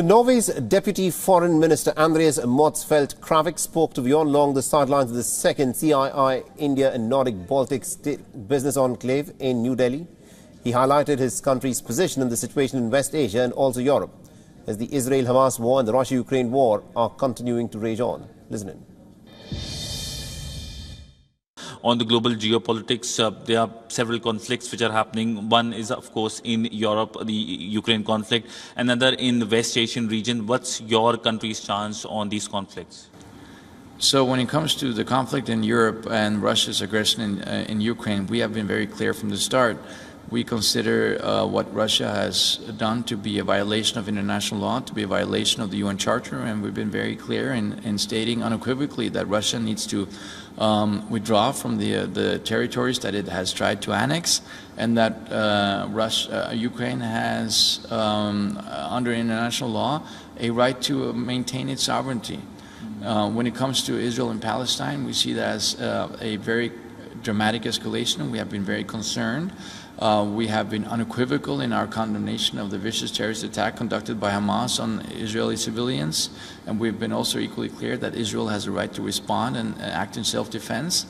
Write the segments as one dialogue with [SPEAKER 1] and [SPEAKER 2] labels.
[SPEAKER 1] Norway's Deputy Foreign Minister Andreas Motzfeldt spoke to WION along the sidelines of the second CII India and Nordic Baltic Business Enclave in New Delhi. He highlighted his country's position in the situation in West Asia and also Europe, as the Israel-Hamas war and the Russia-Ukraine war are continuing to rage on. Listen in.
[SPEAKER 2] On the global geopolitics, there are several conflicts which are happening. One is, of course, in Europe, the Ukraine conflict. Another in the West Asian region. What's your country's chance on these conflicts?
[SPEAKER 3] So when it comes to the conflict in Europe and Russia's aggression in Ukraine, we have been very clear from the start. We consider what Russia has done to be a violation of international law, to be a violation of the UN Charter, and we've been very clear in stating unequivocally that Russia needs to withdraw from the territories that it has tried to annex, and that Ukraine has, under international law, a right to maintain its sovereignty. When it comes to Israel and Palestine, we see that as a very dramatic escalation. We have been very concerned. We have been unequivocal in our condemnation of the vicious terrorist attack conducted by Hamas on Israeli civilians, and we've been also equally clear that Israel has a right to respond and act in self-defense.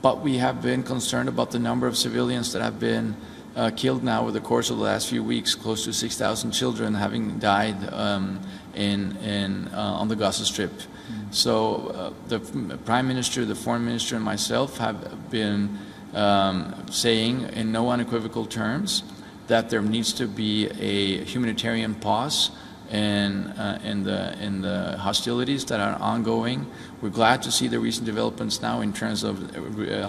[SPEAKER 3] But we have been concerned about the number of civilians that have been killed now over the course of the last few weeks, close to 6,000 children having died on the Gaza Strip. So the Prime Minister, the Foreign Minister, and myself have been saying in no unequivocal terms that there needs to be a humanitarian pause in the hostilities that are ongoing. We're glad to see the recent developments now in terms of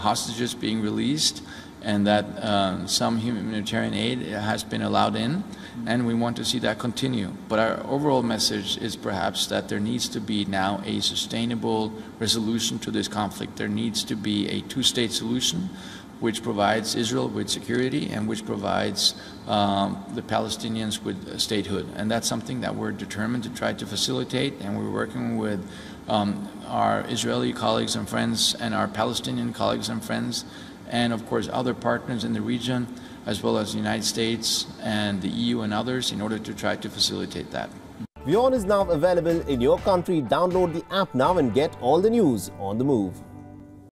[SPEAKER 3] hostages being released, and that some humanitarian aid has been allowed in, and we want to see that continue. But our overall message is perhaps that there needs to be now a sustainable resolution to this conflict. There needs to be a two-state solution which provides Israel with security and which provides the Palestinians with statehood. And that's something that we're determined to try to facilitate, and we're working with our Israeli colleagues and friends and our Palestinian colleagues and friends, and of course other partners in the region, as well as the United States and the EU and others, in order to try to facilitate that.
[SPEAKER 1] WION is now available in your country. Download the app now and get all the news on the move.